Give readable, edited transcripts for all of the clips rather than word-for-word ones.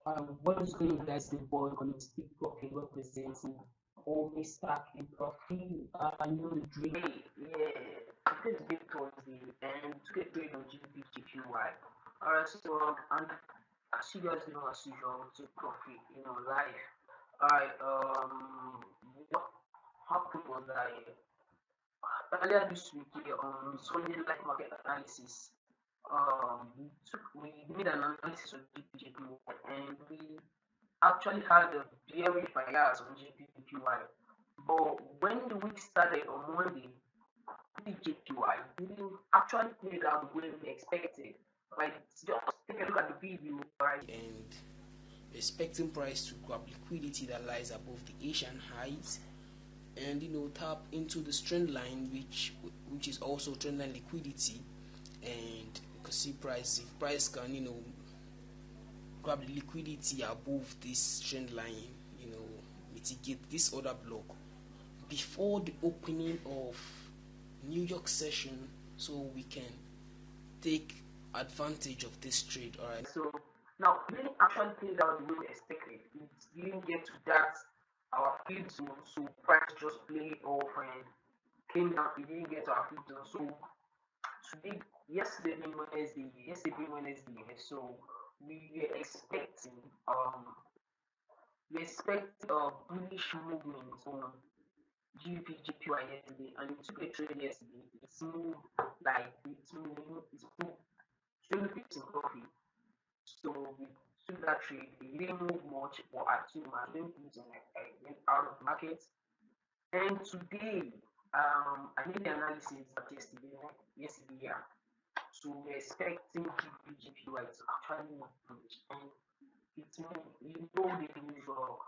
What is going on, guys? The boy going to speak profit representing always stack in profit. I know the dream. Yeah, it is big towards the and to get trade on GBPJPY. Alright, so and as you guys know, as usual, to profit, life. Alright, what happened was that earlier this week, Sunday live market analysis, we made an analysis of GBPJPY and we actually had a bearish bias on GBPJPY. But when the week started on Monday, GBPJPY didn't actually play out the way we expected. Right? Just take a look at the video, right? And expecting price to grab liquidity that lies above the Asian highs, and tap into the trend line, which is also trend line liquidity. And you can see price, if price can grab the liquidity above this trend line, mitigate this order block before the opening of New York session, so we can take advantage of this trade. All right, so now it didn't actually play out the way we expected. It didn't get to that our feed zone, so price just played off and came down. It didn't get to our feed zone. So today, yesterday being Wednesday, so we were expecting bullish movement on GBPJPY yesterday, and it took a trade yesterday. It's moved like it's moved 20 pips in profit. So we took that trade. It didn't move much, but I took my 20 pips and I went out of the market. And today, I did the analysis of yesterday, yeah. So we're expecting GBPJPY to actually move bullish, and it's moved. The usual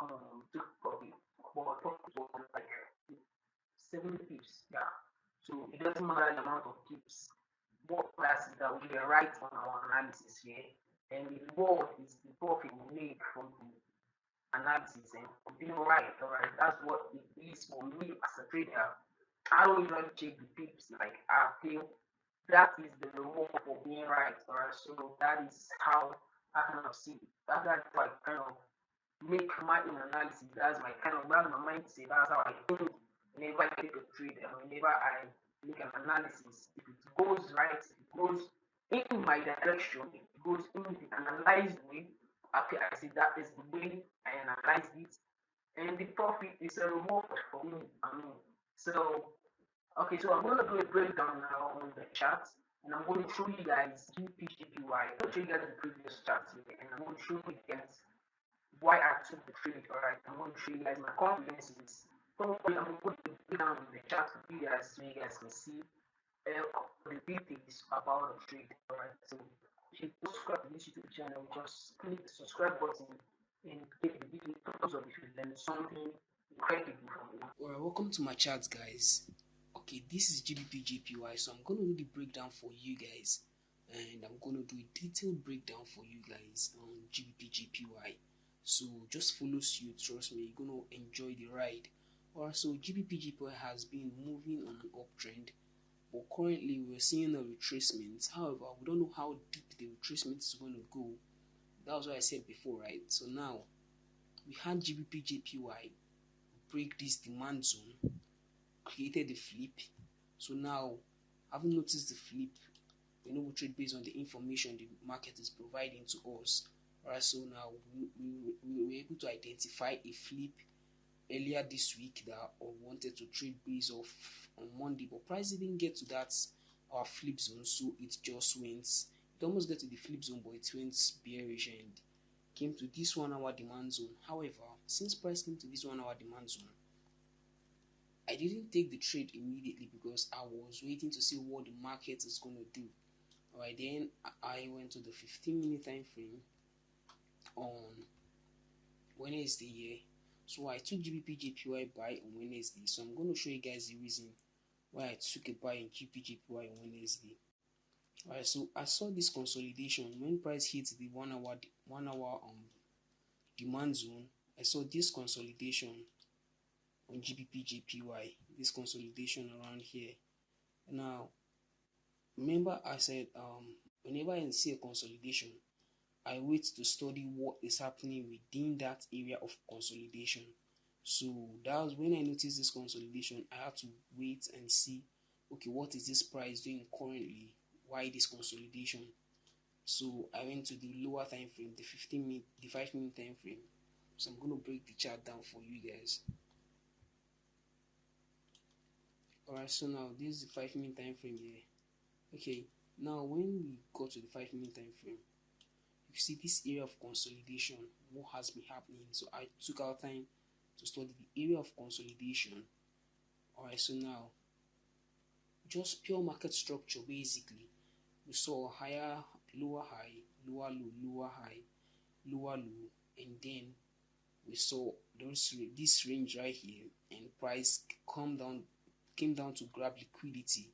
took profit, but profit was like 7 pips, yeah. So it doesn't matter the amount of pips. What matters is that we are right on our analysis here, and the reward is the profit we make from the analysis and being right. Alright, that's what it is for me as a trader. I don't even check the pips. Like, I feel that is the reward for being right. Alright, so that is how I kind of see it. That's how I kind of make my own analysis. That's my mindset. That's how I think whenever I take a trade and whenever I make an analysis. If it goes right, if it goes in my direction, if it goes in the analyzed way, okay, I see that is the way I analyzed it, and the profit is a reward for me. So okay, so I'm going to do a breakdown now on the chart, and I'm going to show you guys GBPJPY. I'm going to show you guys the previous chart here, and I'm going to show you guys why I took the trade. Alright, I'm going to show you guys my confidence in this. I'm going to put it down in the chat for you guys so you guys can see the details about the trade. Alright, so if you subscribe to this YouTube channel, just click the subscribe button and give the video thumbs up if you learned something incredible from it. Alright, welcome to my chat, guys. Okay, this is GBPJPY, so I'm going to do the breakdown for you guys, and I'm going to do a detailed breakdown for you guys on GBPJPY. So just follow suit, trust me, you're going to enjoy the ride. Alright, so GBPJPY has been moving on an uptrend, but currently we're seeing a retracement. However, we don't know how deep the retracement is going to go. That was what I said before, right? So now we had GBPJPY break this demand zone, created the flip. So now, having noticed the flip, we trade based on the information the market is providing to us. Alright, so now we were able to identify a flip earlier this week that I wanted to trade based off on Monday, but price didn't get to that our flip zone, so it just went. It almost got to the flip zone, but it went bearish and came to this 1 hour demand zone. However, since price came to this 1 hour demand zone, I didn't take the trade immediately because I was waiting to see what the market is going to do. Alright, then I went to the 15-minute time frame on Wednesday here. So I took GBPJPY buy on Wednesday. So I'm going to show you guys the reason why I took a buy in GBPJPY on Wednesday. Alright, so I saw this consolidation when price hits the 1 hour demand zone. I saw this consolidation on GBPJPY, this consolidation around here. Now, remember I said whenever I see a consolidation, I wait to study what is happening within that area of consolidation. So that was when I noticed this consolidation. I had to wait and see, okay, what is this price doing currently? Why this consolidation? So I went to the lower time frame, the 15 minute, the 5 minute time frame. So I'm going to break the chart down for you guys. Alright, so now this is the 5 minute time frame here. Okay, now when we go to the 5 minute time frame, you see this area of consolidation, what has been happening. So I took out time to study the area of consolidation. Alright, so now just pure market structure basically. We saw higher, lower high, lower low, lower high, lower low, and then we saw this range right here, and price came down to grab liquidity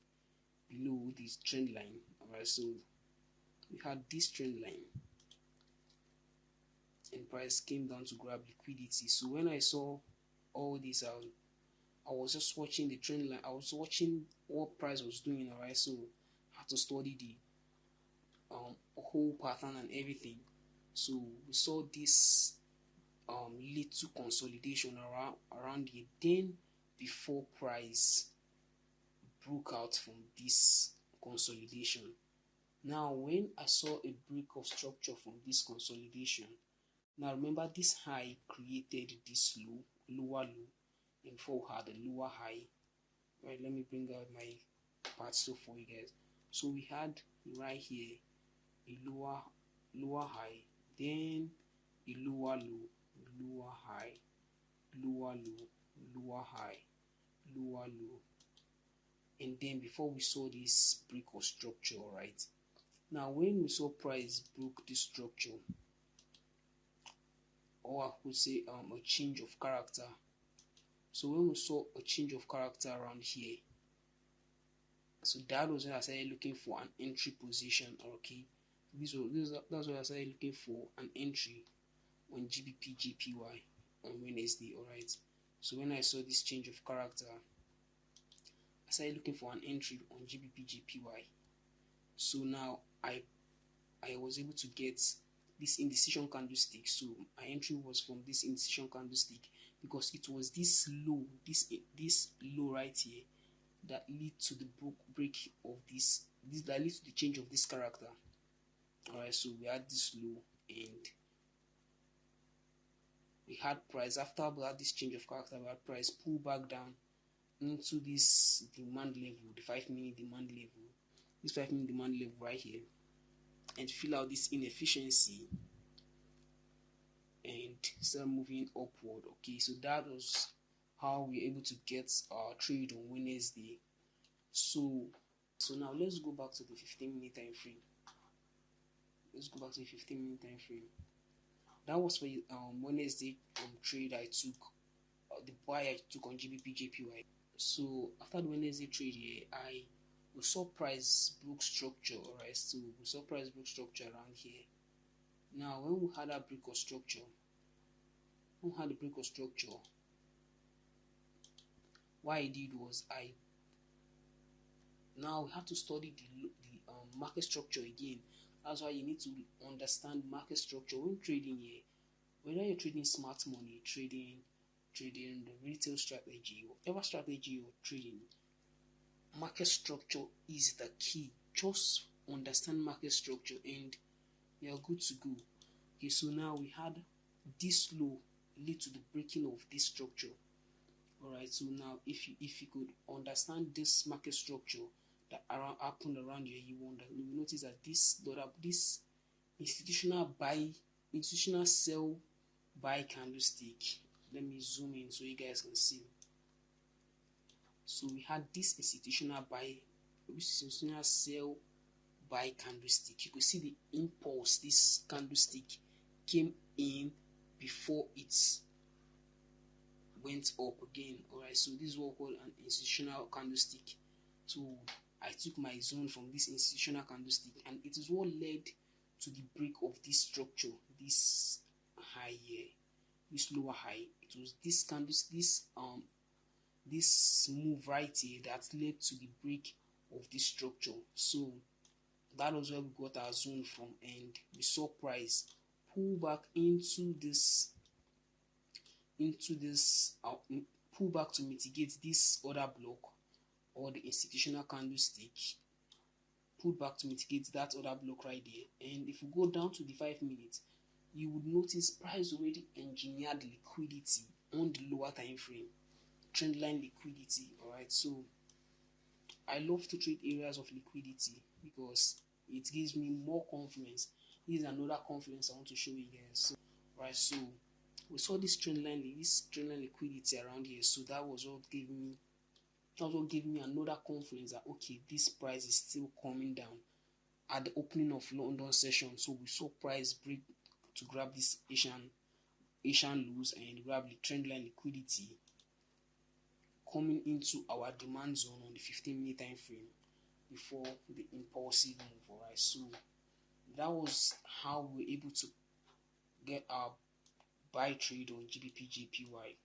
below this trend line. Alright, so we had this trend line and price came down to grab liquidity. So when I saw all this out, I was just watching the trend line. I was watching what price was doing. Alright, so I had to study the whole pattern and everything. So we saw this little consolidation around here. Then before price broke out from this consolidation. Now when I saw a break of structure from this consolidation, now remember this high created this lower low, and before we had a lower high. Right, let me bring out my part so for you guys. So we had right here a lower high, then a lower low, lower high, lower low, lower high, lower low, and then before we saw this break of structure. Right, now when we saw price broke this structure, or I could say a change of character. So when we saw a change of character around here, so that was when I started looking for an entry position. Okay, that's why I started looking for an entry on GBPJPY on Wednesday. Alright, so when I saw this change of character, I started looking for an entry on GBPJPY. So now I was able to get this indecision candlestick. So my entry was from this indecision candlestick because it was this low, this low right here that lead to the break of this that leads to the change of this character. Alright, so we had this low and we had price. After we had this change of character, we had price pull back down into this demand level, the 5 minute demand level, this 5 minute demand level right here, and fill out this inefficiency and start moving upward. Okay, so that was how we were able to get our trade on Wednesday. So now let's go back to the 15 minute time frame. Let's go back to the 15 minute time frame. That was for Wednesday trade I took, the buy I took on GBPJPY. So after the Wednesday trade here, we saw price broke structure. Alright, so we saw price broke structure around here. Now when we had a break of structure, what I did was now we have to study the market structure again. That's why you need to understand market structure when trading here. Whether you're trading smart money, trading the retail strategy, whatever strategy you're trading, market structure is the key. Just understand market structure and you're good to go. Okay, so now we had this low lead to the breaking of this structure. Alright, so now if you could understand this market structure that happened around here, you will notice that this institutional sell buy candlestick. Let me zoom in so you guys can see. So we had this institutional sell buy candlestick. You could see the impulse this candlestick came in before it went up again. Alright, so this is what we call an institutional candlestick. So I took my zone from this institutional candlestick, and it is what led to the break of this structure, this high here, this lower high. It was this candlestick, this move right here that led to the break of this structure. So That was where we got our zone from, and we saw price pull back into this pull back to mitigate this other block, or the institutional candlestick pull back to mitigate that other block right there. And if we go down to the 5 minutes, you would notice price already engineered liquidity on the lower time frame, trendline liquidity. All right, so I love to trade areas of liquidity because it gives me more confidence. This is another confidence I want to show you guys. So, right, so we saw this trendline liquidity around here. So that was what gave me another confidence that okay, this price is still coming down at the opening of London session. So we saw price break to grab this Asian lows and grab the trendline liquidity coming into our demand zone on the 15-minute time frame before the impulsive move. Alright, so that was how we were able to get our buy trade on GBPJPY.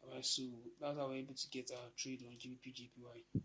Alright, so that's how we're able to get our trade on GBPJPY.